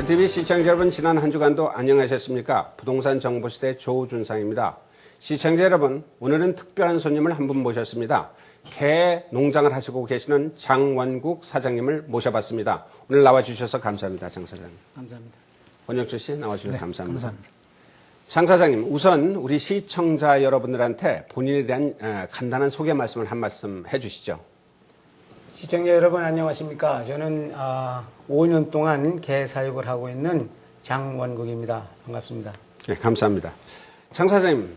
홀TV 시청자 여러분, 지난 한 주간도 안녕하셨습니까? 부동산 정보시대 조준상입니다. 시청자 여러분, 오늘은 특별한 손님을 한 분 모셨습니다. 개 농장을 하시고 계시는 장원국 사장님을 모셔봤습니다. 오늘 나와주셔서 감사합니다, 장 사장님. 감사합니다. 권영철 씨 나와주셔서 네, 감사합니다. 감사합니다. 장 사장님, 우선 우리 시청자 여러분들한테 본인에 대한 간단한 소개 말씀을 한 말씀 해주시죠. 시청자 여러분 안녕하십니까? 저는 5년 동안 개 사육을 하고 있는 장원국입니다. 반갑습니다. 네, 감사합니다. 장 사장님,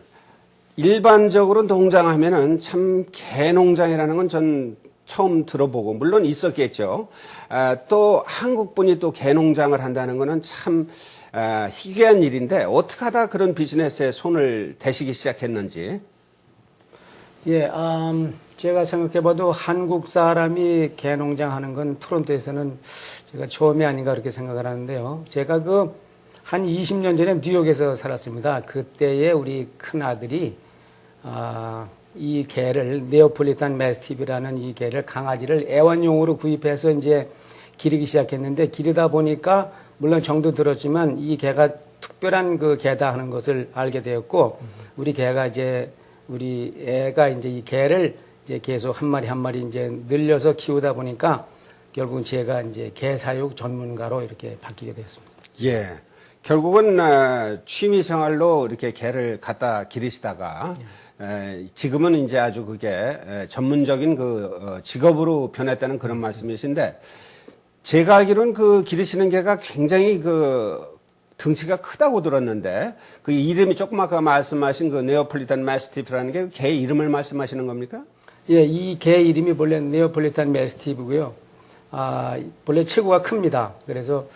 일반적으로 농장하면은 참 개농장이라는 건 전 처음 들어보고, 물론 있었겠죠. 또 한국분이 또 개농장을 한다는 거는 참 희귀한 일인데, 어떻게 하다 그런 비즈니스에 손을 대시기 시작했는지. 예, 제가 생각해봐도 한국 사람이 개농장 하는 건 토론토에서는 제가 처음이 아닌가 그렇게 생각을 하는데요. 제가 한 20년 전에 뉴욕에서 살았습니다. 그때에 우리 큰 아들이 이 개를 네오폴리탄 매스티브라는 이 개를 강아지를 애완용으로 구입해서 이제 기르기 시작했는데, 기르다 보니까 물론 정도 들었지만 이 개가 특별한 그 개다 하는 것을 알게 되었고, 우리 애가 이제 이 개를 이제 계속 한 마리 한 마리 이제 늘려서 키우다 보니까 결국은 제가 이제 개 사육 전문가로 이렇게 바뀌게 되었습니다. 예. 결국은 취미 생활로 이렇게 개를 갖다 기르시다가 지금은 이제 아주 그게 전문적인 그 직업으로 변했다는 그런 말씀이신데, 제가 알기로는 그 기르시는 개가 굉장히 그 등치가 크다고 들었는데, 그 이름이 조금 아까 말씀하신 그 네오폴리탄 매스티프라는 게 개 이름을 말씀하시는 겁니까? 예, 이 개 이름이 본래 네오폴리탄 매스티브고요. 본래 체구가 큽니다. 그래서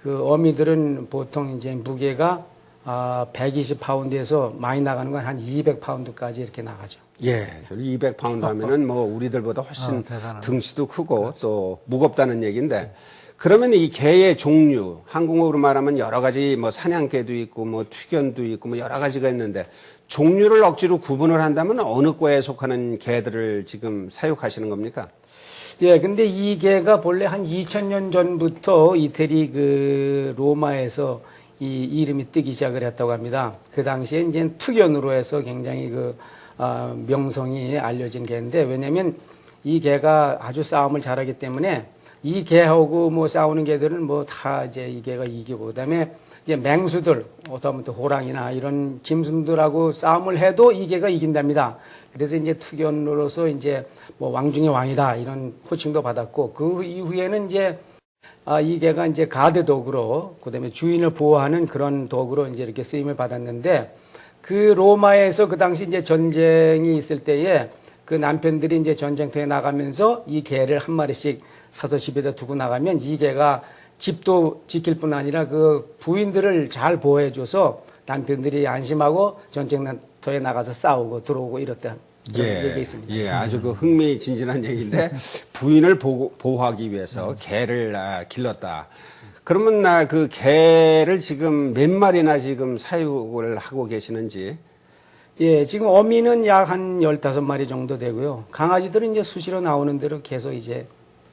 그 어미들은 보통 이제 무게가 120파운드에서 많이 나가는 건 한 200파운드까지 이렇게 나가죠. 예, 200파운드 하면은 뭐 우리들보다 훨씬 등치도 크고 그렇죠. 또 무겁다는 얘기인데, 그러면 이 개의 종류, 한국어로 말하면 여러 가지 뭐 사냥개도 있고 뭐 튀견도 있고 뭐 여러 가지가 있는데, 종류를 억지로 구분을 한다면 어느 과에 속하는 개들을 지금 사육하시는 겁니까? 예, 근데 이 개가 본래 한 2000년 전부터 이태리 그 로마에서 이 이름이 뜨기 시작을 했다고 합니다. 그 당시에 이제 투견으로 해서 굉장히 명성이 알려진 개인데, 왜냐면 이 개가 아주 싸움을 잘하기 때문에 이 개하고 뭐 싸우는 개들은 뭐 다 이제 이 개가 이기고, 그다음에 이제 맹수들, 어떠면 또 호랑이나 이런 짐승들하고 싸움을 해도 이 개가 이긴답니다. 그래서 이제 투견으로서 이제 뭐 왕 중의 왕이다 이런 호칭도 받았고, 그 이후에는 이제 이 개가 이제 가드 도구로, 그다음에 주인을 보호하는 그런 도구로 이제 이렇게 쓰임을 받았는데, 그 로마에서 그 당시 이제 전쟁이 있을 때에 그 남편들이 이제 전쟁터에 나가면서 이 개를 한 마리씩 사서 집에다 두고 나가면 이 개가 집도 지킬 뿐 아니라 그 부인들을 잘 보호해줘서 남편들이 안심하고 전쟁터에 나가서 싸우고 들어오고 이랬던 얘기가 있습니다. 예, 아주 그 흥미진진한 얘기인데, 부인을 보호하기 위해서 개를 길렀다. 그러면 그 개를 지금 몇 마리나 지금 사육을 하고 계시는지? 예, 지금 어미는 약 한 15마리 정도 되고요. 강아지들은 이제 수시로 나오는 대로 계속 이제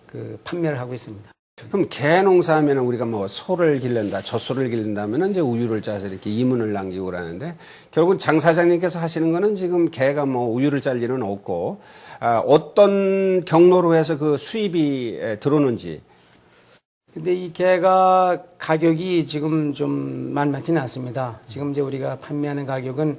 그 판매를 하고 있습니다. 그럼 개 농사하면 우리가 뭐 소를 기른다, 젖소를 기른다면 이제 우유를 짜서 이렇게 이문을 남기고 그러는데, 결국은 장 사장님께서 하시는 거는 지금 개가 뭐 우유를 짤 일은 없고, 어떤 경로로 해서 그 수입이 들어오는지. 근데 이 개가 가격이 지금 좀 만만치는 않습니다. 지금 이제 우리가 판매하는 가격은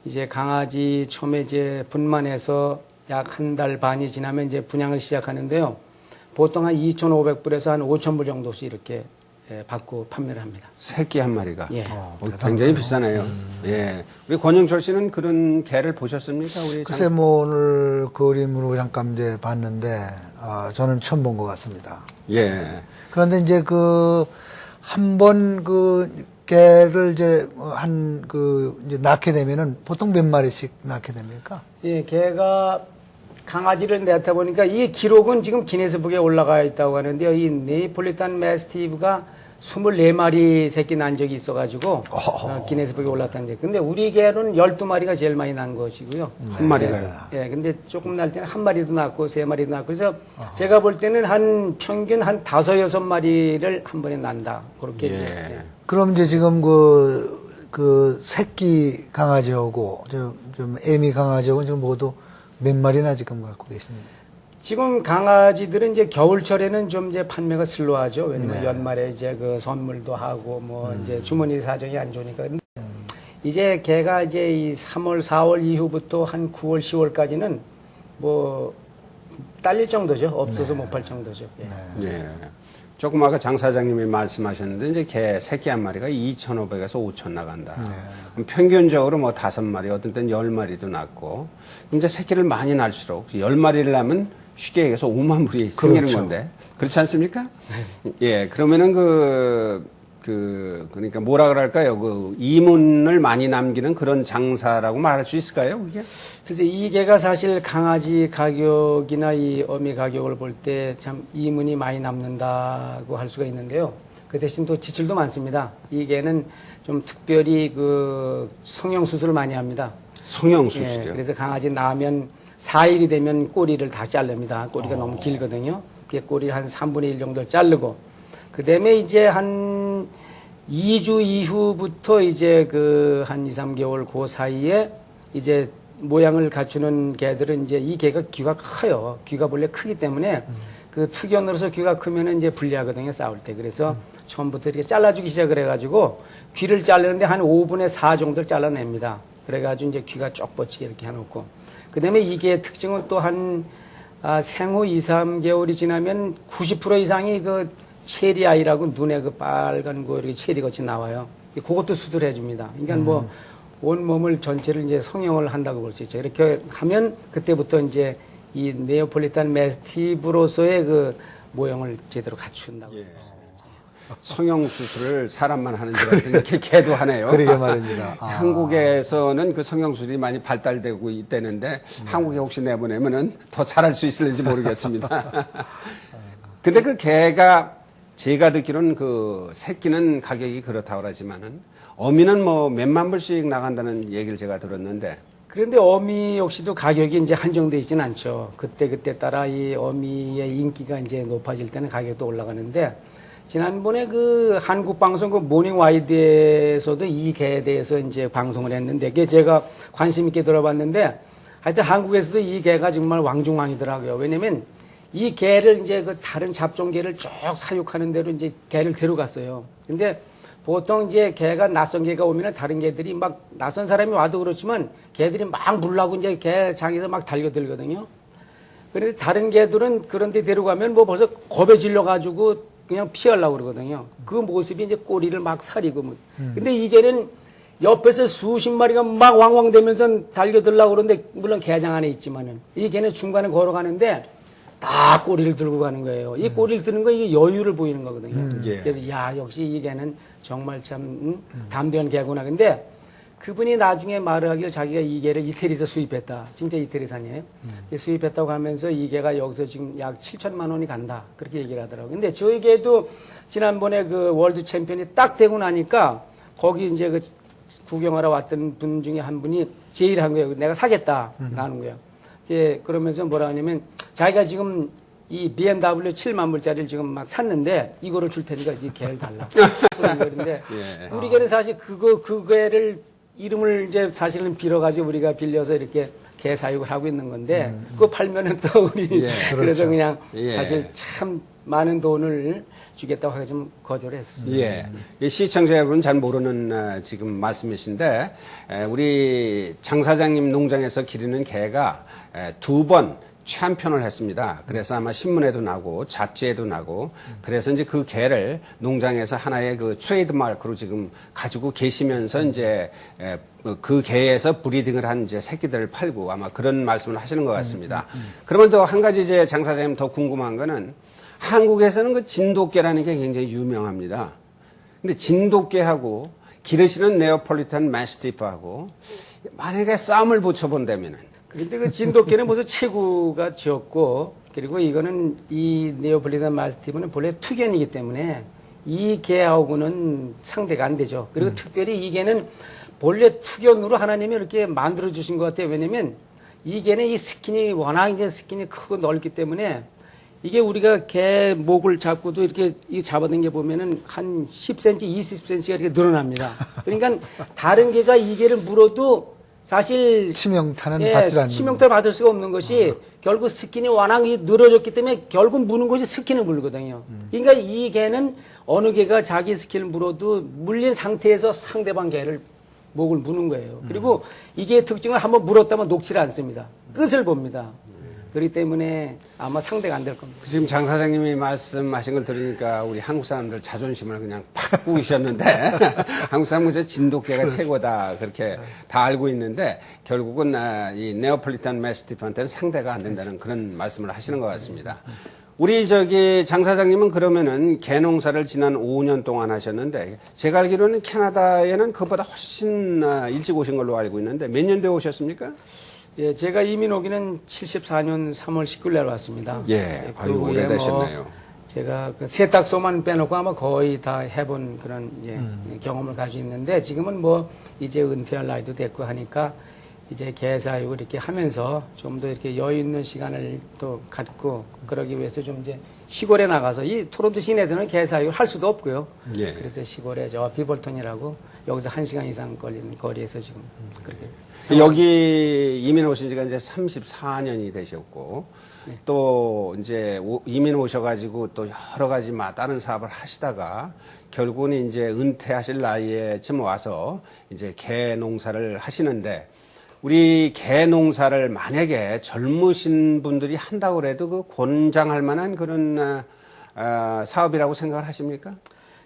이제 강아지 처음에 이제 분만해서 약 한 달 반이 지나면 이제 분양을 시작하는데요. 보통 한 2,500불에서 한 5,000불 정도씩 이렇게 받고 판매를 합니다. 새끼 한 마리가? 예. 굉장히 비싸네요. 예. 우리 권영철 씨는 그런 개를 보셨습니까? 우리 글쎄, 뭐 오늘 그림으로 잠깐 이제 봤는데, 저는 처음 본 것 같습니다. 예. 그런데 이제 한 번 개를 이제 이제 낳게 되면은 보통 몇 마리씩 낳게 됩니까? 예, 개가 강아지를 낳다 보니까 이 기록은 지금 기네스북에 올라가 있다고 하는데요. 이 네이폴리탄 매스티브가 24마리 새끼 난 적이 있어가지고 기네스북에 올랐다는 데. 근데 우리 개는 12마리가 제일 많이 난 것이고요. 한 마리가요. 예, 근데 조금 날 때는 한 마리도 낳고 세 마리도 낳고 그래서 제가 볼 때는 한 평균 한 5-6마리를 한 번에 난다. 그렇게 이제. 예. 그럼 이제 지금 그 새끼 강아지하고 좀 애미 강아지하고 지금 모두 몇 마리나 지금 갖고 계십니까? 지금 강아지들은 이제 겨울철에는 좀 이제 판매가 슬로하죠. 왜냐면 연말에 이제 그 선물도 하고 뭐 이제 주머니 사정이 안 좋으니까. 근데 이제 개가 이제 이 3월, 4월 이후부터 한 9월, 10월까지는 뭐 딸릴 정도죠. 없어서 못 팔 정도죠. 예. 예. 조금 아까 장 사장님이 말씀하셨는데 이제 개 새끼 한 마리가 2,500에서 5,000 나간다. 그럼 평균적으로 뭐 5마리, 어떤 때는 10마리도 낳고 이제 새끼를 많이 낳을수록 10마리를 낳으면 쉽게 얘기해서 5만 불이 생기는 그렇죠. 건데 그렇지 않습니까? 예, 그러면은 그러니까 뭐라 그럴까요? 그 이문을 많이 남기는 그런 장사라고 말할 수 있을까요? 그게? 그래서 이 개가 사실 강아지 가격이나 이 어미 가격을 볼 때 참 이문이 많이 남는다고 할 수가 있는데요. 그 대신 또 지출도 많습니다. 이 개는 좀 특별히 그 성형 수술을 많이 합니다. 성형 수술이요. 예, 그래서 강아지 낳으면 4일이 되면 꼬리를 다 자릅니다. 꼬리가 너무 길거든요. 그 꼬리 한 3분의 1 정도를 자르고 그 다음에 이제 한 2주 이후부터 이제 그 한 2, 3개월 그 사이에 이제 모양을 갖추는 개들은 이제 이 개가 귀가 커요. 귀가 원래 크기 때문에 그 투견으로서 귀가 크면은 이제 불리하거든요. 싸울 때. 그래서 처음부터 이렇게 잘라주기 시작을 해가지고 귀를 자르는데 한 5분의 4 정도를 잘라냅니다. 그래가지고 이제 귀가 쪽 뻗치게 이렇게 해놓고. 그 다음에 이 개의 특징은 또 한 생후 2, 3개월이 지나면 90% 이상이 그 체리 아이라고 눈에 그 빨간 거 이렇게 체리 같이 나와요. 그것도 수술해 줍니다. 그러니까 뭐 온몸을 전체를 이제 성형을 한다고 볼 수 있죠. 이렇게 하면 그때부터 이제 이 네오폴리탄 매스티브로서의 그 모형을 제대로 갖춘다고. 예. 성형 수술을 사람만 하는 줄 알았더니 이렇게 개도 하네요. 그러게 말입니다. 한국에서는 그 성형 수술이 많이 발달되고 있다는데 한국에 혹시 내보내면은 더 잘할 수 있을지 모르겠습니다. 근데 그 개가 제가 듣기로는 그 새끼는 가격이 그렇다고 그러지만은 어미는 뭐 몇만 불씩 나간다는 얘기를 제가 들었는데 그런데 어미 역시도 가격이 이제 한정되어 있지는 않죠. 그때 따라 이 어미의 인기가 이제 높아질 때는 가격도 올라가는데 지난번에 그 한국 방송 그 모닝 와이드에서도 이 개에 대해서 이제 방송을 했는데 그게 제가 관심 있게 들어봤는데 하여튼 한국에서도 이 개가 정말 왕중왕이더라고요. 왜냐면 이 개를 이제 그 다른 잡종개를 쭉 사육하는 대로 이제 개를 데려갔어요. 근데 보통 이제 개가 낯선 개가 오면은 다른 개들이 막 낯선 사람이 와도 그렇지만 개들이 막 물라고 이제 개 장에서 막 달려들거든요. 그런데 다른 개들은 그런데 데려가면 뭐 벌써 겁에 질려가지고 그냥 피하려고 그러거든요. 그 모습이 이제 꼬리를 막 사리고 뭐. 근데 이 개는 옆에서 수십 마리가 막 왕왕대면서 달려들려고 그러는데 물론 개장 안에 있지만은 이 개는 중간에 걸어가는데 다 꼬리를 들고 가는 거예요. 이 꼬리를 드는 거 이게 여유를 보이는 거거든요. 예. 그래서 야 역시 이 개는 정말 참 담대한 개구나. 근데 그분이 나중에 말을 하길 자기가 이 개를 이태리에서 수입했다. 진짜 이태리산이에요. 수입했다고 하면서 이 개가 여기서 지금 약 7천만 원이 간다. 그렇게 얘기를 하더라고요. 근데 저희 개도 지난번에 그 월드 챔피언이 딱 되고 나니까 거기 이제 그 구경하러 왔던 분 중에 한 분이 제의를 한 거예요. 내가 사겠다. 라는 거예요. 예, 그러면서 뭐라 하냐면 자기가 지금 이 BMW 7만 불짜리를 지금 막 샀는데 이거를 줄 테니까 이 개를 달라. 그런데 예. 우리 개는 사실 그 개를 이름을 이제 사실은 빌어가지고 우리가 빌려서 이렇게 개 사육을 하고 있는 건데 그거 팔면은 또 우리 예, 그래서 그렇죠. 그냥 예. 사실 참 많은 돈을 주겠다고 하고 좀 거절을 했었습니다. 예. 이 시청자 여러분 잘 모르는 지금 말씀이신데 우리 장 사장님 농장에서 기르는 개가 2번 챔피언을 했습니다. 그래서 아마 신문에도 나고 잡지에도 나고 그래서 이제 그 개를 농장에서 하나의 그 트레이드 마크로 지금 가지고 계시면서 이제 그 개에서 브리딩을 한 이제 새끼들을 팔고 아마 그런 말씀을 하시는 것 같습니다. 그러면 또 한 가지 이제 장 사장님 더 궁금한 거는 한국에서는 그 진돗개라는 게 굉장히 유명합니다. 근데 진돗개하고 기르시는 네오폴리탄 매스티프하고 만약에 싸움을 붙여본다면은 그런데 그 진돗개는 모두 체구가 적고 그리고 이거는 이 네오폴리탄 마스티프는 본래 투견이기 때문에 이 개하고는 상대가 안 되죠. 그리고 특별히 이 개는 본래 투견으로 하나님이 이렇게 만들어 주신 것 같아요. 왜냐면 이 개는 이 스킨이 워낙 이제 스킨이 크고 넓기 때문에 이게 우리가 개 목을 잡고도 이렇게 잡아당겨 보면은 한 10cm, 20cm가 이렇게 늘어납니다. 그러니까 다른 개가 이 개를 물어도 사실 치명타는 받지 않는. 치명타 받을 수가 없는 것이 결국 스킨이 워낙 늘어졌기 때문에 결국 무는 것이 스킨을 물거든요. 그러니까 이 개는 어느 개가 자기 스킨을 물어도 물린 상태에서 상대방 개를 목을 무는 거예요. 그리고 이게 특징은 한번 물었다면 녹지를 않습니다. 끝을 봅니다. 그렇기 때문에 아마 상대가 안 될 겁니다. 지금 장 사장님이 말씀하신 걸 들으니까 우리 한국 사람들 자존심을 그냥 팍 부으셨는데 한국 사람은 저 진돗개가 최고다 그렇게 다 알고 있는데 결국은 이 네오폴리탄 매스티프한테는 상대가 안 된다는 그런 말씀을 하시는 것 같습니다. 우리 장 사장님은 그러면은 개 농사를 지난 5년 동안 하셨는데 제가 알기로는 캐나다에는 그보다 훨씬 일찍 오신 걸로 알고 있는데 몇 년도에 오셨습니까? 예, 제가 이민 오기는 74년 3월 19일 날 왔습니다. 예, 그 아유, 후에 오래되셨네요. 제가 그 세탁소만 빼놓고 아마 거의 다 해본 그런 경험을 가지고 있는데 지금은 뭐 이제 은퇴할 나이도 됐고 하니까 이제 개사육을 이렇게 하면서 좀 더 이렇게 여유 있는 시간을 또 갖고 그러기 위해서 좀 이제 시골에 나가서 이 토론토 시내에서는 개사육을 할 수도 없고요. 예. 그래서 시골에 저 비볼턴이라고 여기서 1시간 이상 걸리는 거리에서 지금 그렇게 여기 이민 오신 지가 이제 34년이 되셨고, 또 이제 이민 오셔가지고 또 여러 가지 다른 사업을 하시다가 결국은 이제 은퇴하실 나이에쯤 와서 이제 개 농사를 하시는데, 우리 개 농사를 만약에 젊으신 분들이 한다고 해도 그 권장할 만한 그런 사업이라고 생각을 하십니까?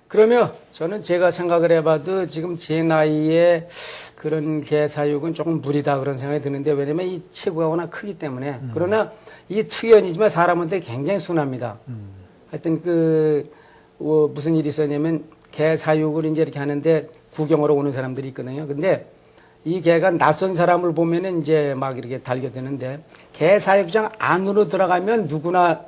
그러면 저는 제가 생각을 해봐도 지금 제 나이에 그런 개 사육은 조금 무리다 그런 생각이 드는데 왜냐면 이 체구가 워낙 크기 때문에 그러나 이 투견이지만 사람한테 굉장히 순합니다. 하여튼 무슨 일이 있었냐면 개 사육을 이제 이렇게 하는데 구경하러 오는 사람들이 있거든요. 근데 이 개가 낯선 사람을 보면은 이제 막 이렇게 달겨드는데 개 사육장 안으로 들어가면 누가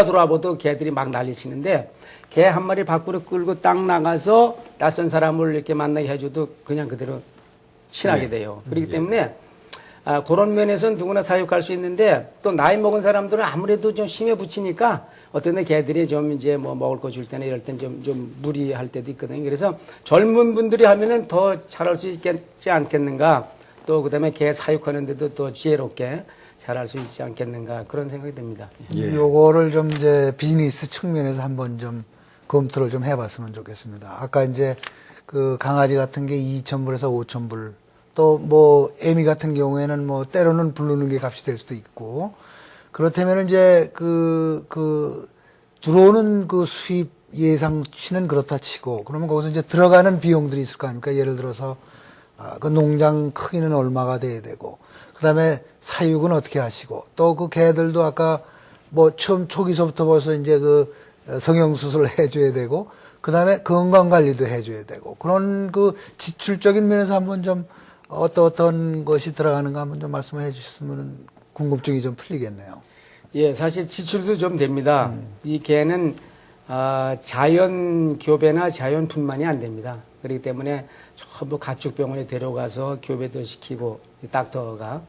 들어와 봐도 개들이 막 난리치는데 개 한 마리 밖으로 끌고 딱 나가서 낯선 사람을 이렇게 만나게 해줘도 그냥 그대로 친하게 돼요. 그렇기 때문에 그런 면에서는 누구나 사육할 수 있는데 또 나이 먹은 사람들은 아무래도 좀 힘에 붙이니까 어떤 데 개들이 좀 이제 뭐 먹을 거 줄 때나 이럴 땐 좀 무리할 때도 있거든요. 그래서 젊은 분들이 하면은 더 잘할 수 있지 않겠는가. 또 그다음에 개 사육하는데도 더 지혜롭게 잘할 수 있지 않겠는가 그런 생각이 듭니다. 예. 요거를 좀 이제 비즈니스 측면에서 한번 좀 검토를 좀 해봤으면 좋겠습니다. 아까 이제 그 강아지 같은 게 2,000불에서 5,000불 또 뭐 애미 같은 경우에는 뭐 때로는 부르는 게 값이 될 수도 있고 그렇다면 이제 들어오는 그 수입 예상치는 그렇다 치고 그러면 거기서 이제 들어가는 비용들이 있을 거 아닙니까? 예를 들어서 그 농장 크기는 얼마가 돼야 되고 그다음에 사육은 어떻게 하시고 또 그 개들도 아까 뭐 처음 초기서부터 벌써 이제 그 성형수술을 해줘야 되고 그다음에 건강관리도 해줘야 되고 그런 그 지출적인 면에서 한번 좀 어떤 것이 들어가는가 한번 좀 말씀을 해주셨으면 궁금증이 좀 풀리겠네요. 예, 사실 지출도 좀 됩니다. 이 개는 자연 교배나 자연 분만이 안 됩니다. 그렇기 때문에 전부 가축병원에 데려가서 교배도 시키고 닥터가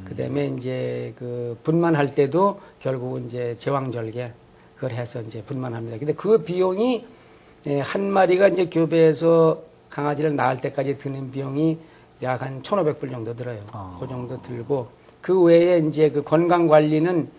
그다음에 이제 그 분만할 때도 결국은 이제 제왕절개 그걸 해서 이제 분만합니다. 근데 그 비용이 한 마리가 이제 교배해서 강아지를 낳을 때까지 드는 비용이 약 한 1,500불 정도 들어요. 그 정도 들고 그 외에 이제 그 건강 관리는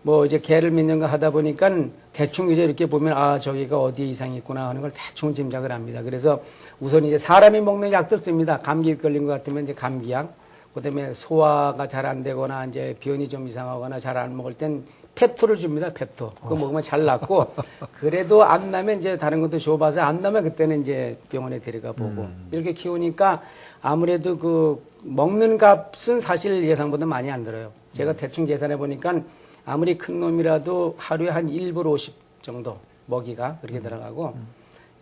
뭐 이제 개를 몇 년간 하다 보니까 대충 이제 이렇게 보면 저기가 어디에 이상이 있구나 하는 걸 대충 짐작을 합니다. 그래서 우선 이제 사람이 먹는 약들 씁니다. 감기 걸린 것 같으면 이제 감기약, 그다음에 소화가 잘 안 되거나 이제 변이 좀 이상하거나 잘 안 먹을 땐 펩토를 줍니다. 펩토. 그거 먹으면 잘 낫고 그래도 안 나면 이제 다른 것도 줘봐서 안 나면 그때는 이제 병원에 데려가 보고 이렇게 키우니까 아무래도 그 먹는 값은 사실 예상보다 많이 안 들어요. 제가 대충 계산해 보니까 아무리 큰 놈이라도 하루에 한 1불 50 정도 먹이가 그렇게 들어가고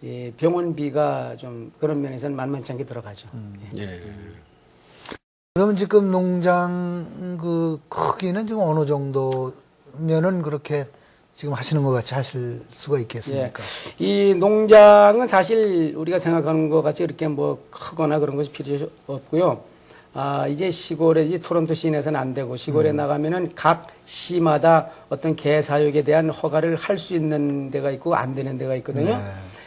예, 병원비가 좀 그런 면에서는 만만치 않게 들어가죠. 예. 그럼 지금 농장 그 크기는 지금 어느 정도면은 그렇게 지금 하시는 것 같이 하실 수가 있겠습니까? 예. 이 농장은 사실 우리가 생각하는 것 같이 이렇게 뭐 크거나 그런 것이 필요 없고요. 이제 시골에, 이 토론토 시내에서는 안 되고 시골에 나가면은 각 시마다 어떤 개 사육에 대한 허가를 할 수 있는 데가 있고 안 되는 데가 있거든요.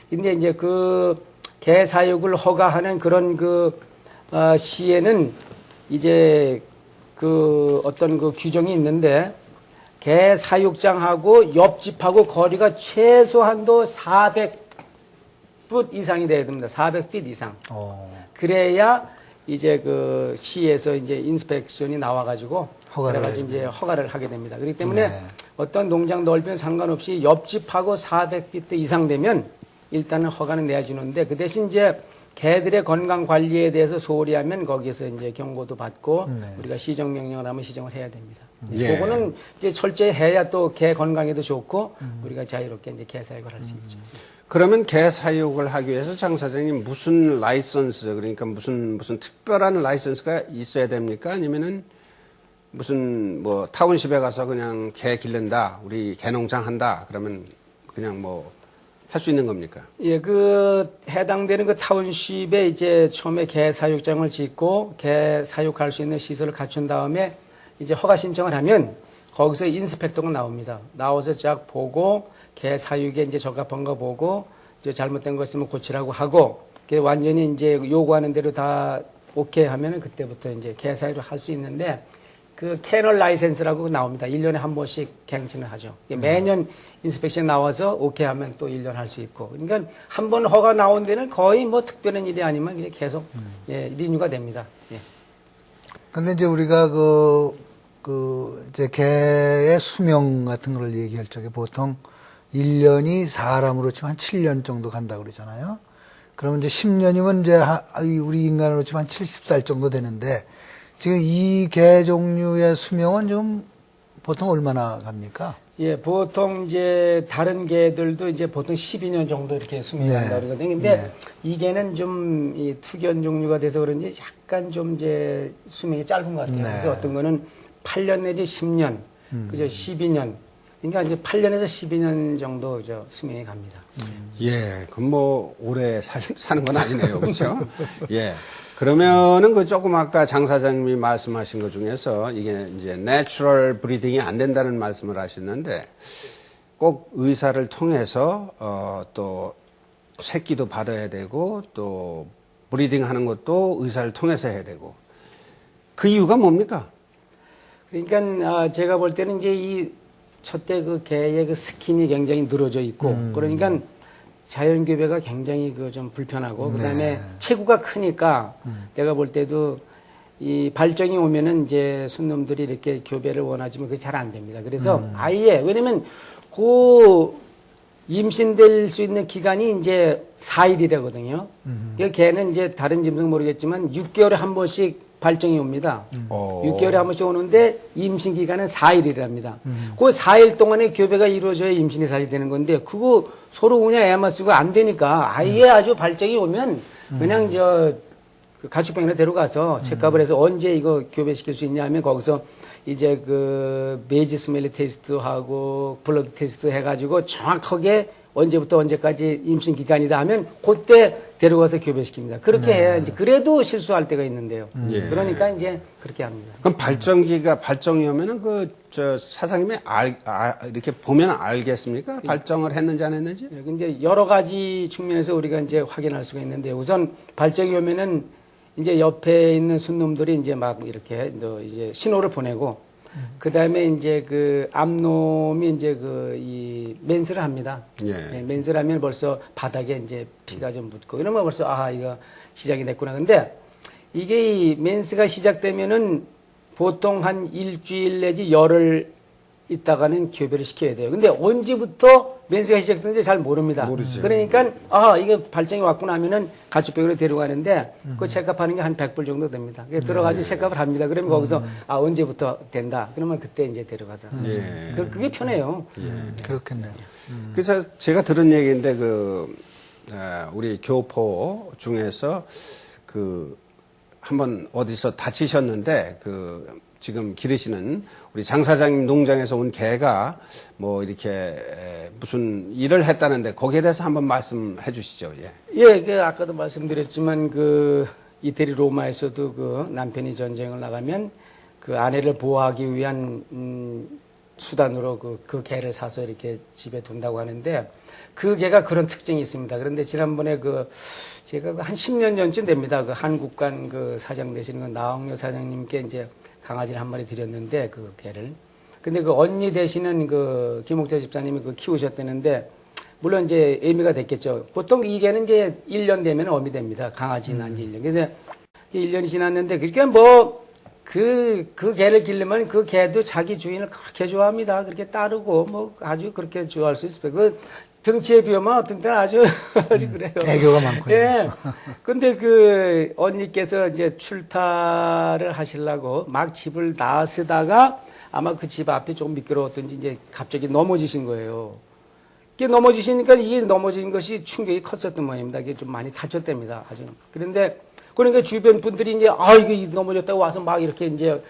근데 이제 그 개 사육을 허가하는 그런 시에는 이제 그 어떤 그 규정이 있는데 개 사육장하고 옆집하고 거리가 최소한도 400풋 이상이 돼야 됩니다. 400핏 이상. 그래야 이제 그 시에서 이제 인스펙션이 나와가지고 그래가지고 이제 허가를 하게 됩니다. 그렇기 때문에 어떤 농장 넓이는 상관없이 옆집하고 400피트 이상 되면 일단은 허가는 내주는데 그 대신 이제 개들의 건강 관리에 대해서 소홀히 하면 거기서 이제 경고도 받고 우리가 시정 명령을 하면 시정을 해야 됩니다. 예. 그거는 이제 철저히 해야 또 개 건강에도 좋고 우리가 자유롭게 이제 개 사육을 할 수 있죠. 그러면 개 사육을 하기 위해서 장 사장님 무슨 라이선스, 그러니까 무슨 특별한 라이선스가 있어야 됩니까? 아니면은 무슨 뭐 타운십에 가서 그냥 개 기른다, 우리 개농장 한다, 그러면 그냥 뭐 할 수 있는 겁니까? 예, 그 해당되는 그 타운십에 이제 처음에 개 사육장을 짓고 개 사육할 수 있는 시설을 갖춘 다음에 이제 허가 신청을 하면 거기서 인스펙터가 나옵니다. 나와서 쫙 보고 개 사육에 이제 적합한 거 보고 이제 잘못된 거 있으면 고치라고 하고 완전히 이제 요구하는 대로 다 오케이 하면은 그때부터 이제 개 사육을 할 수 있는데 그 캐널 라이센스라고 나옵니다. 1년에 한 번씩 갱신을 하죠. 매년 인스펙션 나와서 오케이 하면 또 1년 할 수 있고. 그러니까 한 번 허가 나온 데는 거의 뭐 특별한 일이 아니면 그냥 계속 예, 리뉴가 됩니다. 예. 근데 이제 우리가 이제 개의 수명 같은 걸 얘기할 적에 보통 1년이 사람으로 치면 한 7년 정도 간다고 그러잖아요. 그러면 이제 10년이면 이제 우리 인간으로 치면 한 70살 정도 되는데 지금 이 개 종류의 수명은 좀 보통 얼마나 갑니까? 예, 보통 이제 다른 개들도 이제 보통 12년 정도 이렇게 수명이 간다고 그러거든요. 근데 이 개는 좀 이 투견 종류가 돼서 그런지 약간 좀 이제 수명이 짧은 것 같아요. 그래서 어떤 거는 8년 내지 10년, 그죠? 12년. 그러니까 이제 8년에서 12년 정도 수명이 갑니다. 예, 그럼 뭐 오래 사는 건 아니네요, 그렇죠? 예. 그러면은 그 조금 아까 장 사장님이 말씀하신 것 중에서 이게 이제 내추럴 브리딩이 안 된다는 말씀을 하셨는데 꼭 의사를 통해서 또 새끼도 받아야 되고 또 브리딩 하는 것도 의사를 통해서 해야 되고 그 이유가 뭡니까? 그러니까 제가 볼 때는 이제 이 첫째 그 개의 그 스킨이 굉장히 늘어져 있고 그러니까 자연 교배가 굉장히 그 좀 불편하고 그다음에 체구가 크니까 내가 볼 때도 이 발정이 오면은 이제 순놈들이 이렇게 교배를 원하지만 그게 잘 안 됩니다. 그래서 아예 왜냐면 그 임신될 수 있는 기간이 이제 4일이라거든요. 그 개는 이제 다른 짐승 모르겠지만 6개월에 한 번씩 발정이 옵니다. 6개월에 한 번씩 오는데 임신 기간은 4일이랍니다. 그 4일 동안에 교배가 이루어져야 임신이 사실 되는 건데 그거 서로 그냥 애만 쓰고 안 되니까 아예 아주 발정이 오면 그냥 가축병원에 데려가서 체크업을 해서 언제 이거 교배시킬 수 있냐 하면 거기서 이제 그 베이지 스멜리 테스트도 하고 블러드 테스트도 해가지고 정확하게 언제부터 언제까지 임신 기간이다 하면 그때 데려가서 교배시킵니다. 그렇게 해야 이제 그래도 실수할 때가 있는데요. 예. 그러니까 이제 그렇게 합니다. 그럼 발정이 오면은 사장님이 이렇게 보면 알겠습니까? 발정을 했는지 안 했는지? 예, 근데 여러 가지 측면에서 우리가 이제 확인할 수가 있는데 우선 발정이 오면은 이제 옆에 있는 순놈들이 이제 막 이렇게 이제 신호를 보내고 그 다음에 이제 그 암놈이 이제 이 맨스를 합니다. 예. 맨스를 하면 벌써 바닥에 이제 피가 좀 묻고 이러면 벌써 이거 시작이 됐구나. 근데 이게 이 맨스가 시작되면은 보통 한 일주일 내지 열흘 있다가는 교배를 시켜야 돼요. 근데 언제부터 맨스가 시작되는지 잘 모릅니다. 모르죠. 그러니까 이게 발정이 왔구나 하면은 가축병원에 데려가는데 그 체크하는 게 한 100불 정도 됩니다. 들어가서 체크를 합니다. 그러면 거기서 언제부터 된다. 그러면 그때 이제 데려가자. 예. 그게 편해요. 그렇겠네요. 그래서 제가 들은 얘기인데 우리 교포 중에서 한번 어디서 다치셨는데 지금 기르시는 우리 장 사장님 농장에서 온 개가 뭐 이렇게 무슨 일을 했다는데 거기에 대해서 한번 말씀해 주시죠. 예. 예, 그 아까도 말씀드렸지만 그 이태리 로마에서도 그 남편이 전쟁을 나가면 그 아내를 보호하기 위한 수단으로 그 개를 사서 이렇게 집에 둔다고 하는데 그 개가 그런 특징이 있습니다. 그런데 지난번에 제가 한 10년 전쯤 됩니다. 그 한국관 그 사장 되시는 그 나홍여 사장님께 이제 강아지를 한 마리 드렸는데 그 개를. 근데 그 언니 되시는 그 김옥재 집사님이 그 키우셨다는데 물론 이제 애미가 됐겠죠. 보통 이 개는 이제 1년 되면 어미 됩니다. 강아지 난 지 1년. 근데 1년이 지났는데 그러니까 뭐 그 개를 기르면 그 개도 자기 주인을 그렇게 좋아합니다. 그렇게 따르고 뭐 아주 그렇게 좋아할 수 있어요. 그 등치에 비하면 어떤 때는 아주 그래요. 애교가 많군요. 예. 근데 그 언니께서 이제 출타를 하시려고 막 집을 나서다가 아마 그 집 앞이 조금 미끄러웠던지 이제 갑자기 넘어지신 거예요. 이게 넘어지시니까 이게 넘어진 것이 충격이 컸었던 모양입니다. 이게 좀 많이 다쳤답니다. 아주. 그런데 그러니까 주변 분들이 이제 이거 넘어졌다고 와서 막 이렇게 이제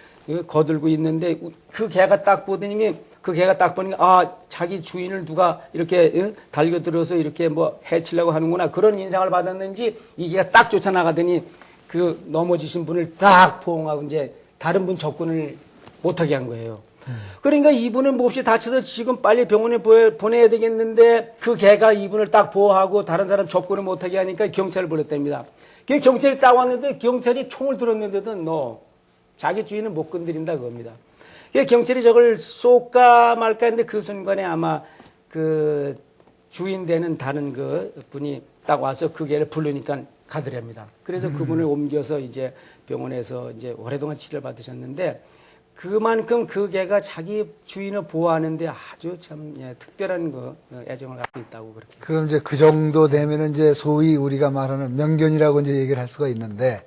거들고 있는데 그 개가 딱 보더니 그 개가 딱 보니까 자기 주인을 누가 이렇게 달겨들어서 이렇게 뭐 해치려고 하는구나 그런 인상을 받았는지 이 개가 딱 쫓아나가더니 그 넘어지신 분을 딱 포옹하고 이제 다른 분 접근을 못하게 한 거예요. 그러니까 이분은 몹시 다쳐서 지금 빨리 병원에 보내야 되겠는데 그 개가 이분을 딱 보호하고 다른 사람 접근을 못하게 하니까 경찰을 불렀답니다. 경찰이 딱 왔는데 경찰이 총을 들었는데도 자기 주인은 못 건드린다 그겁니다. 경찰이 저걸 쏠까 말까 했는데 그 순간에 아마 그 주인 되는 다른 그 분이 딱 와서 그 개를 부르니까 가더랍니다. 그래서 그분을 옮겨서 이제 병원에서 이제 오랫동안 치료를 받으셨는데 그만큼 그 개가 자기 주인을 보호하는데 아주 참 특별한 애정을 갖고 있다고 그렇게. 그럼 이제 그 정도 되면은 이제 소위 우리가 말하는 명견이라고 이제 얘기를 할 수가 있는데,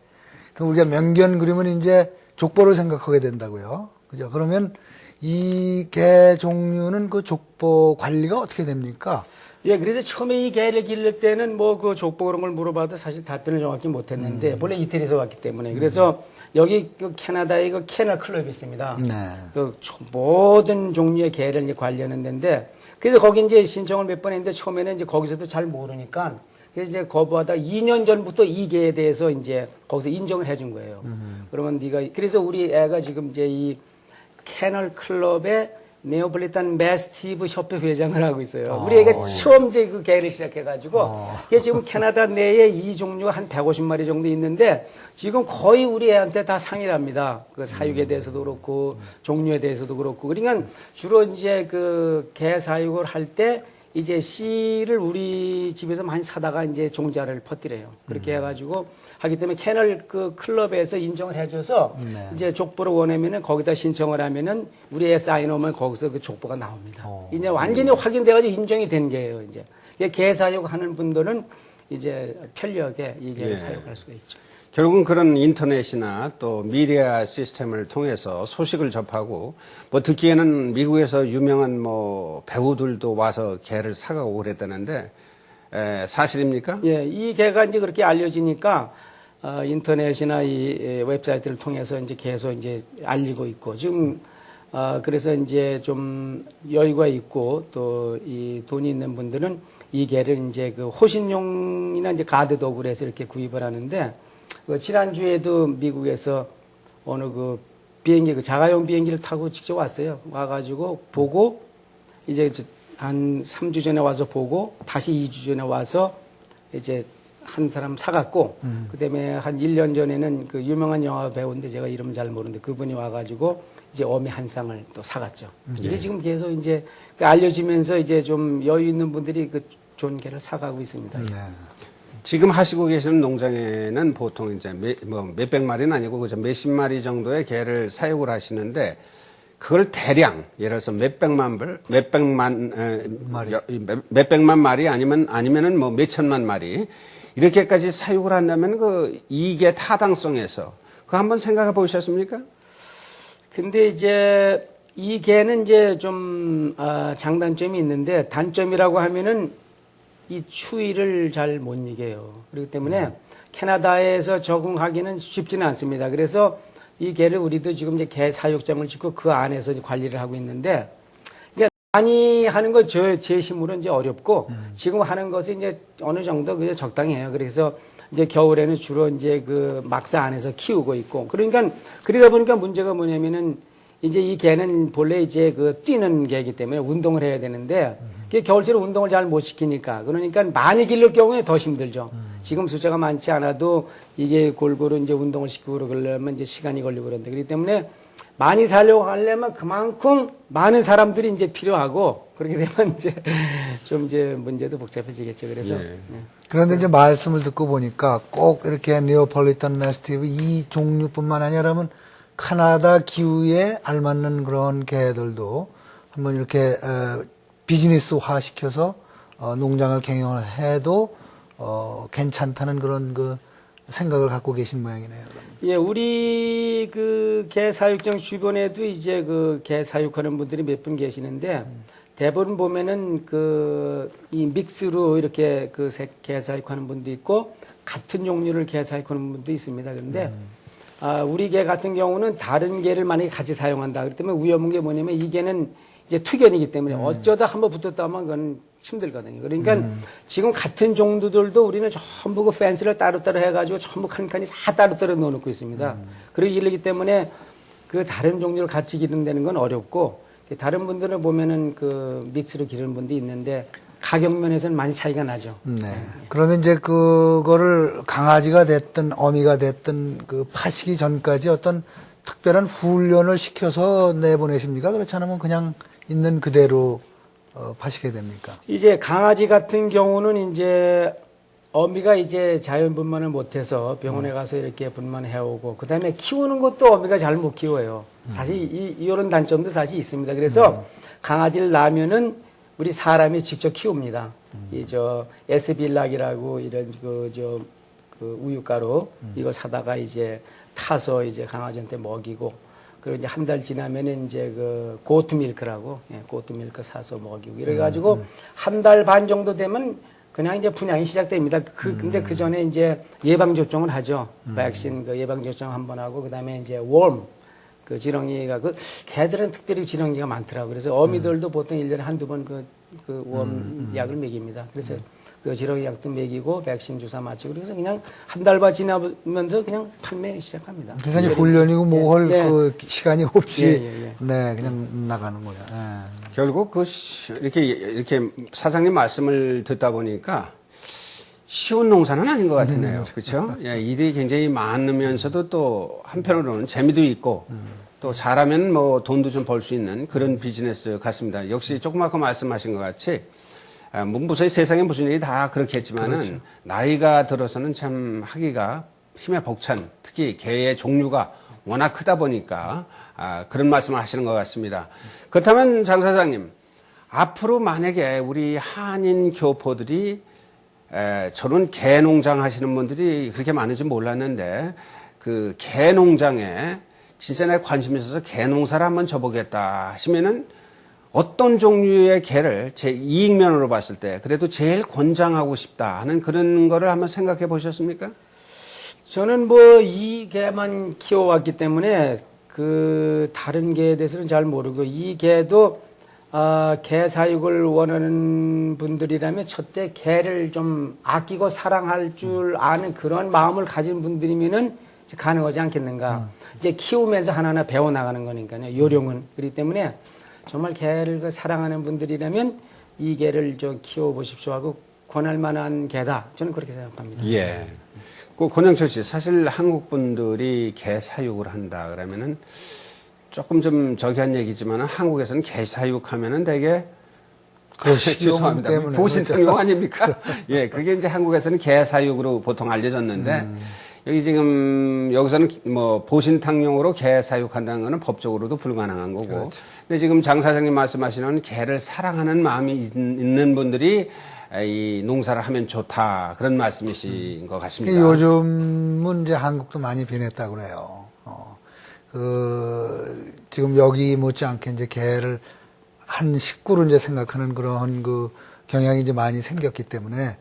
그럼 우리가 명견 그러면 이제 족보를 생각하게 된다고요. 그죠? 그러면 이 개 종류는 그 족보 관리가 어떻게 됩니까? 예, 그래서 처음에 이 개를 기를 때는 뭐 그 족보 그런 걸 물어봐도 사실 답변을 정확히 못 했는데, 본래 이태리에서 왔기 때문에. 그래서 여기 그 캐나다에 그 캐널 클럽이 있습니다. 네. 그 모든 종류의 개를 이제 관리하는 데인데, 그래서 거기 이제 신청을 몇 번 했는데 처음에는 이제 거기서도 잘 모르니까, 그래서 이제 거부하다 2년 전부터 이 개에 대해서 이제 거기서 인정을 해준 거예요. 그러면 그래서 우리 애가 지금 이제 이 캐널 클럽의 네오폴리탄 매스티브 협회 회장을 하고 있어요. 우리 애가 처음 이제 그 개를 시작해가지고, 이게 지금 캐나다 내에 이 종류가 한 150마리 정도 있는데, 지금 거의 우리 애한테 다 상의를 합니다. 그 사육에 대해서도 그렇고, 종류에 대해서도 그렇고. 그러니까 주로 이제 그 개 사육을 할 때, 이제 씨를 우리 집에서 많이 사다가 이제 종자를 퍼뜨려요. 그렇게 해가지고 하기 때문에 캐널 그 클럽에서 인정을 해줘서 이제 족보를 원하면은 거기다 신청을 하면은 우리 애 사인하면 거기서 그 족보가 나옵니다. 이제 완전히 확인돼가지고 인정이 된 게예요. 이제 개 사육하는 분들은 이제 편리하게 이 개를 사육할 수가 있죠. 결국은 그런 인터넷이나 또 미디어 시스템을 통해서 소식을 접하고 뭐 듣기에는 미국에서 유명한 뭐 배우들도 와서 개를 사가고 그랬다는데 사실입니까? 예, 이 개가 이제 그렇게 알려지니까 인터넷이나 이 웹사이트를 통해서 이제 계속 이제 알리고 있고 지금 그래서 이제 좀 여유가 있고 또 이 돈이 있는 분들은 이 개를 이제 그 호신용이나 이제 가드 도구를 해서 이렇게 구입을 하는데 지난주에도 미국에서 어느 그 비행기, 그 자가용 비행기를 타고 직접 왔어요. 와가지고 보고 이제 한 3주 전에 와서 보고 다시 2주 전에 와서 이제 한 사람 사갔고 그 다음에 한 1년 전에는 그 유명한 영화 배우인데 제가 이름은 잘 모르는데 그분이 와가지고 이제 어미 한 쌍을 또 사갔죠. 이게 지금 계속 이제 알려지면서 이제 좀 여유 있는 분들이 그 좋은 개를 사가고 있습니다. 지금 하시고 계시는 농장에는 보통 이제 몇백 마리는 아니고 그저 몇십 마리 정도의 개를 사육을 하시는데 그걸 대량 예를 들어서 몇백만 마리 아니면은 뭐 몇천만 마리 이렇게까지 사육을 한다면 그 이익의 타당성에서 그거 한번 생각해 보셨습니까? 근데 이제 이 개는 이제 좀 장단점이 있는데 단점이라고 하면은 이 추위를 잘 못 이겨요. 그렇기 때문에 캐나다에서 적응하기는 쉽지는 않습니다. 그래서 이 개를 우리도 지금 이제 개 사육장을 짓고 그 안에서 이제 관리를 하고 있는데 이게 많이 하는 건 제 힘으로는 이제 어렵고 지금 하는 것이 이제 어느 정도 그냥 적당히 해요. 그래서 이제 겨울에는 주로 이제 그 막사 안에서 키우고 있고 그러니까 그러다 보니까 문제가 뭐냐면은 이제 이 개는 본래 이제 그 뛰는 개이기 때문에 운동을 해야 되는데 그게 겨울철에 운동을 잘 못 시키니까 그러니까 많이 기를 경우에 더 힘들죠. 지금 숫자가 많지 않아도 이게 골고루 이제 운동을 시키고 그러려면 이제 시간이 걸리고 그런데 그렇기 때문에 많이 살려고 하려면 그만큼 많은 사람들이 이제 필요하고 그렇게 되면 이제 좀 이제 문제도 복잡해지겠죠. 그래서 예. 네. 그런데 이제 말씀을 듣고 보니까 꼭 이렇게 네오폴리탄 매스티프 이 종류뿐만 아니라면 카나다 기후에 알맞는 그런 개들도 한번 이렇게 비즈니스화 시켜서 농장을 경영을 해도 괜찮다는 그런 그 생각을 갖고 계신 모양이네요. 그러면. 예, 우리 그 개 사육장 주변에도 이제 그 개 사육하는 분들이 몇 분 계시는데 대부분 보면은 그 이 믹스로 이렇게 그 개 사육하는 분도 있고 같은 종류를 개 사육하는 분도 있습니다. 그런데 우리 개 같은 경우는 다른 개를 만약에 같이 사용한다. 그렇기 때문에 위험한 게 뭐냐면 이 개는 이제 투견이기 때문에 어쩌다 한번 붙었다 하면 그건 힘들거든요. 그러니까 지금 같은 종류들도 우리는 전부 그 펜스를 따로따로 해가지고 전부 칸칸이 다 따로따로 넣어놓고 있습니다. 그러기 때문에 그 다른 종류를 같이 기른다는 건 어렵고 다른 분들은 보면은 그 믹스로 기르는 분도 있는데 가격 면에서는 많이 차이가 나죠. 네. 그러면 이제 그거를 강아지가 됐든 어미가 됐든 그 파시기 전까지 어떤 특별한 훈련을 시켜서 내보내십니까? 그렇지 않으면 그냥 있는 그대로 파시게 됩니까? 이제 강아지 같은 경우는 이제 어미가 이제 자연 분만을 못해서 병원에 가서 이렇게 분만해오고 그다음에 키우는 것도 어미가 잘 못 키워요. 사실 이런 단점도 사실 있습니다. 그래서 강아지를 낳으면은 우리 사람이 직접 키웁니다. 이 저 에스빌락이라고 이런 그 우유가루 이거 사다가 이제 타서 이제 강아지한테 먹이고 그리고 이제 한 달 지나면은 이제 그 고트 밀크라고 고트 밀크 사서 먹이고 이래가지고 한 달 반 정도 되면 그냥 이제 분양이 시작됩니다. 근데 그 전에 이제 예방 접종을 하죠. 백신 그 예방 접종 한 번 하고 그다음에 이제 웜 그 지렁이가 그 개들은 특별히 지렁이가 많더라고요. 그래서 어미들도 보통 1년에 한두 번 그 웜 약을 먹입니다. 그래서 그 지렁이 약도 먹이고 백신 주사 맞히고 그래서 그냥 한 달 반 지나면서 그냥 판매 시작합니다. 그러니까 이제 훈련이고 뭐 할 네. 그 시간이 없이 예. 네 그냥 나가는 거야. 예. 결국 이렇게 사장님 말씀을 듣다 보니까 쉬운 농사는 아닌 것 같으네요. 그렇죠? 예, 일이 굉장히 많으면서도 또 한편으로는 재미도 있고 또 잘하면 뭐 돈도 좀 벌 수 있는 그런 비즈니스 같습니다. 역시 조금 아까 말씀하신 것 같이 무서히 세상에 무슨 일이 다 그렇겠지만은 그렇죠. 나이가 들어서는 참 하기가 힘에 벅찬 특히 개의 종류가 워낙 크다 보니까 그런 말씀을 하시는 것 같습니다. 그렇다면 장 사장님 앞으로 만약에 우리 한인 교포들이 저는 개 농장 하시는 분들이 그렇게 많은지 몰랐는데 그 개 농장에 진짜 내가 관심이 있어서 개 농사를 한번 져보겠다 하시면은 어떤 종류의 개를 제 이익면으로 봤을 때 그래도 제일 권장하고 싶다 하는 그런 거를 한번 생각해 보셨습니까? 저는 뭐 이 개만 키워왔기 때문에 그 다른 개에 대해서는 잘 모르고 이 개도 개 사육을 원하는 분들이라면 첫째 개를 좀 아끼고 사랑할 줄 아는 그런 마음을 가진 분들이면은 이제 가능하지 않겠는가. 이제 키우면서 하나하나 배워나가는 거니까요. 요령은. 그렇기 때문에 정말 개를 그 사랑하는 분들이라면 이 개를 좀 키워보십시오 하고 권할 만한 개다. 저는 그렇게 생각합니다. 예. 그 권영철 씨, 사실 한국 분들이 개 사육을 한다 그러면은 조금 좀 저기 한 얘기지만 한국에서는 개 사육하면은 되게 죄송합니다. 때문에 보신탕용 아닙니까? 예, 그게 이제 한국에서는 개 사육으로 보통 알려졌는데 여기 지금 여기서는 뭐 보신탕용으로 개 사육한다는 거는 법적으로도 불가능한 거고. 그렇죠. 근데 지금 장 사장님 말씀하시는 개를 사랑하는 마음이 있는 분들이 이 농사를 하면 좋다 그런 말씀이신 것 같습니다. 요즘은 이제 한국도 많이 변했다고 그래요. 지금 여기 못지않게 이제 개를 한 식구로 이제 생각하는 그런 그 경향이 이제 많이 생겼기 때문에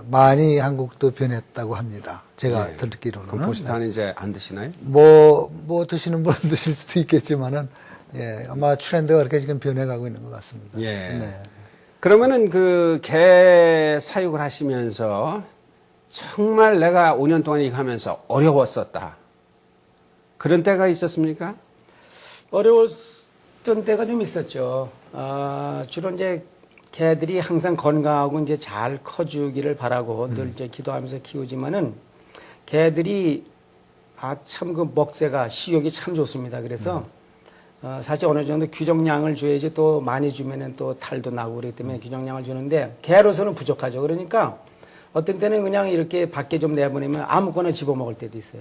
많이 한국도 변했다고 합니다. 제가 예. 듣기로는. 그럼 보시다는 이제 안 드시나요? 뭐 드시는 분은 드실 수도 있겠지만은, 예, 아마 트렌드가 그렇게 지금 변해가고 있는 것 같습니다. 예. 네. 그러면은 그 개 사육을 하시면서 정말 내가 5년 동안 이거 하면서 어려웠었다. 그런 때가 있었습니까? 어려웠던 때가 좀 있었죠. 주로 이제 개들이 항상 건강하고 이제 잘 커주기를 바라고 늘 이제 기도하면서 키우지만은 개들이 참 그 먹새가 식욕이 참 좋습니다. 그래서 사실 어느 정도 규정량을 줘야지 또 많이 주면은 또 탈도 나고 그렇기 때문에 규정량을 주는데 개로서는 부족하죠. 그러니까 어떤 때는 그냥 이렇게 밖에 좀 내보내면 아무거나 집어먹을 때도 있어요.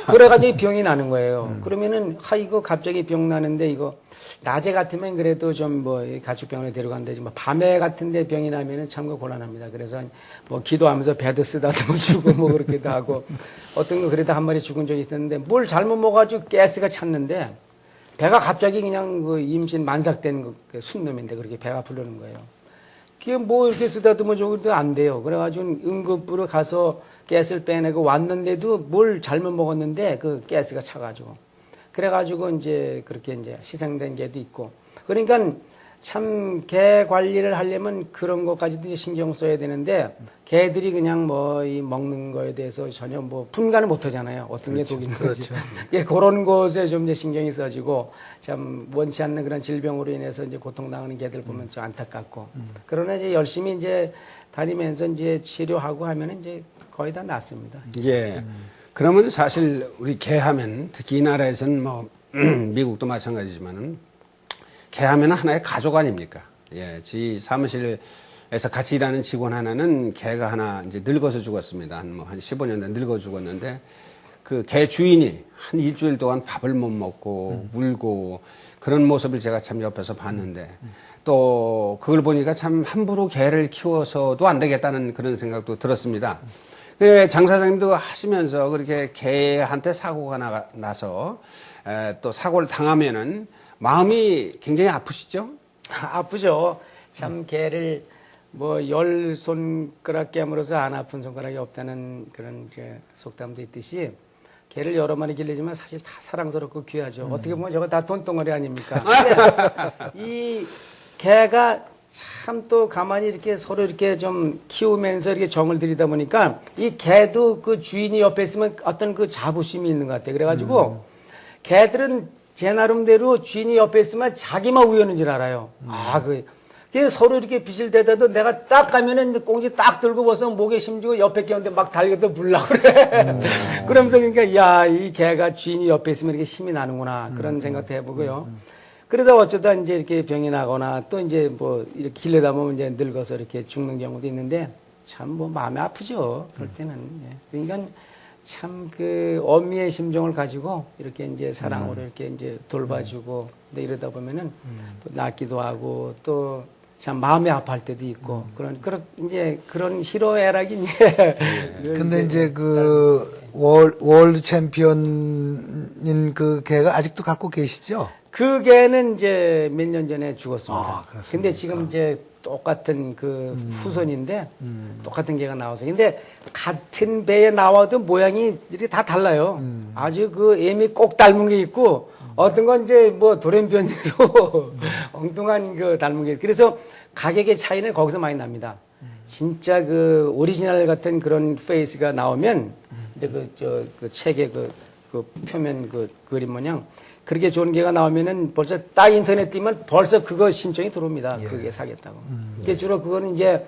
그래가지고 병이 나는 거예요. 그러면은, 이거 갑자기 병 나는데 이거, 낮에 같으면 그래도 좀 뭐 가축병원에 데려가면 되지. 뭐 밤에 같은데 병이 나면은 참 곤란합니다. 그래서 뭐 기도하면서 배도 쓰다듬어 주고 뭐 그렇게도 하고 어떤 거 그래도 한 마리 죽은 적이 있었는데 뭘 잘못 먹어가지고 가스가 찼는데 배가 갑자기 그냥 그 임신 만삭된 그 순놈인데 그렇게 배가 부르는 거예요. 그게 뭐 이렇게 쓰다듬어 줘도 안 돼요. 그래가지고 응급부로 가서 가스를 빼내고 왔는데도 뭘 잘못 먹었는데 그 가스가 차가지고. 그래가지고 이제 그렇게 이제 희생된 개도 있고. 그러니까 참 개 관리를 하려면 그런 것까지도 신경 써야 되는데 개들이 그냥 뭐 이 먹는 거에 대해서 전혀 뭐 분간을 못 하잖아요. 어떤 게 독인 건지. 예, 그런 것에 좀 이제 신경이 써지고 참 원치 않는 그런 질병으로 인해서 이제 고통당하는 개들 보면 좀 안타깝고. 그러나 이제 열심히 이제 다니면서 이제 치료하고 하면은 이제 거의 다 낫습니다. 예. 그러면 사실 우리 개 하면 특히 이 나라에서는 뭐 미국도 마찬가지지만은 개 하면 하나의 가족 아닙니까? 예. 지 사무실에서 같이 일하는 직원 하나는 개가 하나 이제 늙어서 죽었습니다. 한 15년 된 늙어 죽었는데 그 개 주인이 한 일주일 동안 밥을 못 먹고 울고 그런 모습을 제가 참 옆에서 봤는데 또 그걸 보니까 참 함부로 개를 키워서도 안 되겠다는 그런 생각도 들었습니다. 장 사장님도 하시면서 그렇게 개한테 사고가 나서 또 사고를 당하면은 마음이 굉장히 아프시죠? 아프죠. 참 개를 뭐 10손가락 깨물어서 안 아픈 손가락이 없다는 그런 이제 속담도 있듯이 개를 여러 마리 길르지만 사실 다 사랑스럽고 귀하죠. 어떻게 보면 저거 다 돈덩어리 아닙니까? 이 개가 참 또 가만히 이렇게 서로 이렇게 좀 키우면서 이렇게 정을 들이다 보니까 이 개도 그 주인이 옆에 있으면 어떤 그 자부심이 있는 것 같아요. 그래가지고 개들은 제 나름대로 주인이 옆에 있으면 자기만 우연인 줄 알아요. 그게 서로 이렇게 빗을 대다도 내가 딱 가면은 꽁지 딱 들고 벗어 목에 심주고 옆에 개한테 막 달려도 물라 그래. 그러면서 그러니까 야, 이 개가 주인이 옆에 있으면 이렇게 힘이 나는구나. 그런 생각도 해보고요. 그러다 어쩌다 이제 이렇게 병이 나거나 또 이제 뭐 이렇게 길러다 보면 이제 늙어서 이렇게 죽는 경우도 있는데 참 뭐 마음이 아프죠. 그럴 때는. 예. 그러니까 참 그 어미의 심정을 가지고 이렇게 이제 사랑으로 이렇게 이제 돌봐주고 근데 이러다 보면은 또 낫기도 하고 또 참 마음이 아파할 때도 있고 그런 이제 그런 희로애락이 이제 근데 이제 그 월드 챔피언인 그 개가 아직도 갖고 계시죠? 그 개는 이제 몇 년 전에 죽었습니다. 그렇습니까? 근데 지금 이제 똑같은 그 후손인데 똑같은 개가 나와서 근데 같은 배에 나와도 모양이 이렇게 다 달라요. 아주 그 애미 꼭 닮은 게 있고 어떤 건 이제 뭐 돌연변이로 엉뚱한 그 닮은 게 그래서 가격의 차이는 거기서 많이 납니다. 진짜 그 오리지널 같은 그런 페이스가 나오면 이제 그 책의 그 표면 그 그림 모양 그렇게 좋은 개가 나오면은 벌써 딱 인터넷 뛰면 벌써 그거 신청이 들어옵니다. 그게 사겠다고. 그게 주로 그거는 이제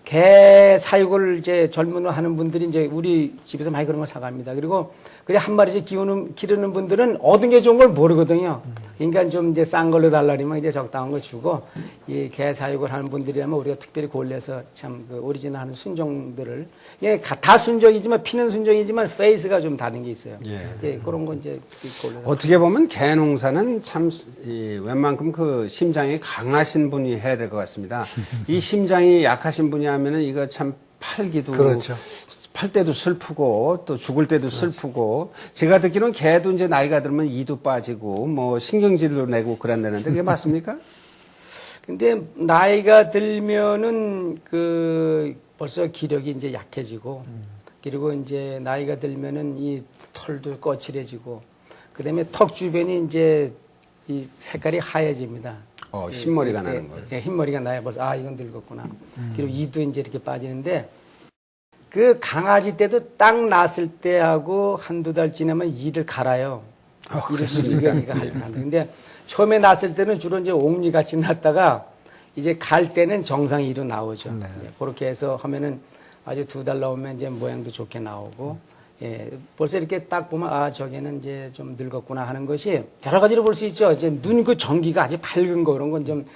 개 사육을 이제 젊은 하는 분들이 이제 우리 집에서 많이 그런 걸 사갑니다. 그리고 그래 한 마리씩 기르는 분들은 얻은 게 좋은 걸 모르거든요. 그러니까 좀 이제 싼 걸로 달라니면 이제 적당한 거 주고 이 개 사육을 하는 분들이라면 우리가 특별히 골라서 참 그 오리지널 하는 순종들을 예, 다 순종이지만 피는 순종이지만 페이스가 좀 다른 게 있어요. 예, 그런 거 이제 골라서. 어떻게 보면 개 농사는 참 웬만큼 그 심장이 강하신 분이 해야 될 것 같습니다. 이 심장이 약하신 분이 하면은 이거 참 팔기도 그렇죠. 팔 때도 슬프고 또 죽을 때도 슬프고 제가 듣기로는 개도 이제 나이가 들면 이도 빠지고 뭐 신경질도 내고 그런다는데 그게 맞습니까? 근데 나이가 들면은 그 벌써 기력이 이제 약해지고 그리고 이제 나이가 들면은 이 털도 거칠해지고 그다음에 턱 주변이 이제 이 색깔이 하얘집니다. 흰머리가 나는 거예요. 예, 흰머리가 나요. 벌써 아 이건 늙었구나. 그리고 이도 이제 이렇게 빠지는데 그 강아지 때도 딱 낳았을 때하고 한두 달 지나면 이를 갈아요. 그렇습니까? 이가 갈아요. 근데 처음에 낳았을 때는 주로 이제 옥리 같이 낳다가 이제 갈 때는 정상 이로 나오죠. 네. 예, 그렇게 해서 하면은 아주 2달 나오면 이제 모양도 좋게 나오고, 예, 벌써 이렇게 딱 보면 아 저게는 이제 좀 늙었구나 하는 것이 여러 가지로 볼 수 있죠. 이제 눈 그 전기가 아주 밝은 거 그런 건 좀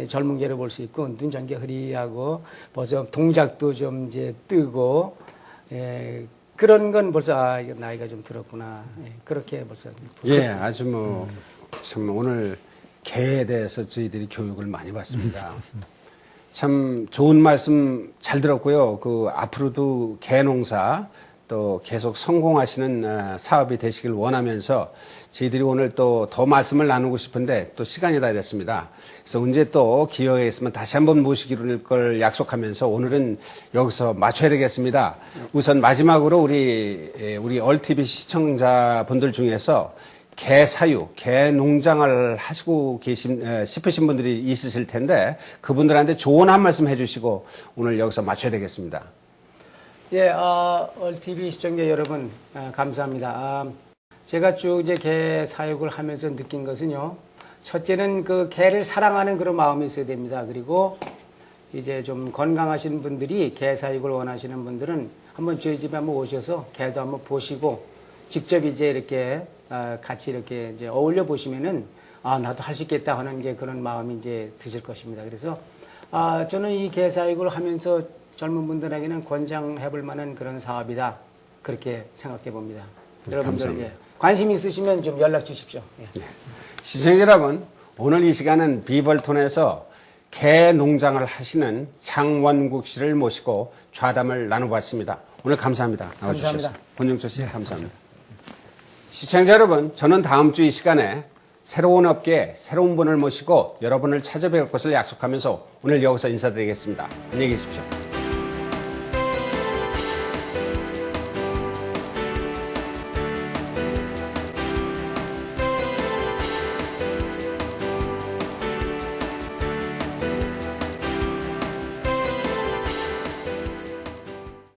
젊은 게로 볼 수 있고 눈 전기가 흐리하고 벌써 동작도 좀 이제 뜨고, 예, 그런 건 벌써 아 이거 나이가 좀 들었구나. 예, 그렇게 벌써 예, 아주 뭐 참 오늘 개에 대해서 저희들이 교육을 많이 받습니다. 참 좋은 말씀 잘 들었고요. 그 앞으로도 개 농사 또 계속 성공하시는 사업이 되시길 원하면서 저희들이 오늘 또 더 말씀을 나누고 싶은데 또 시간이 다 됐습니다. 그래서 언제 또 기회가 있으면 다시 한번 모시기를 걸 약속하면서 오늘은 여기서 마쳐야 되겠습니다. 우선 마지막으로 우리 얼TV 시청자분들 중에서 개 사육, 개 농장을 하시고 싶으신 분들이 있으실 텐데 그분들한테 조언 한 말씀 해주시고 오늘 여기서 마쳐야 되겠습니다. 예, 얼TV 시청자 여러분, 감사합니다. 제가 쭉 이제 개 사육을 하면서 느낀 것은요, 첫째는 그 개를 사랑하는 그런 마음이 있어야 됩니다. 그리고 이제 좀 건강하신 분들이 개 사육을 원하시는 분들은 한번 저희 집에 한번 오셔서 개도 한번 보시고 직접 이제 이렇게 같이 이렇게 이제 어울려 보시면은 아, 나도 할 수 있겠다 하는 이제 그런 마음이 이제 드실 것입니다. 그래서 저는 이 개 사육을 하면서 젊은 분들에게는 권장해 볼 만한 그런 사업이다. 그렇게 생각해 봅니다. 여러분들 감사합니다. 이제 관심 있으시면 좀 연락 주십시오. 예. 시청자 여러분, 오늘 이 시간은 비벌톤에서 개 농장을 하시는 장원국 씨를 모시고 좌담을 나눠봤습니다. 오늘 감사합니다. 나와주셔서. 감사합니다. 권영철 씨, 감사합니다. 시청자 여러분, 저는 다음 주 이 시간에 새로운 업계에 새로운 분을 모시고 여러분을 찾아뵐 것을 약속하면서 오늘 여기서 인사드리겠습니다. 안녕히 계십시오.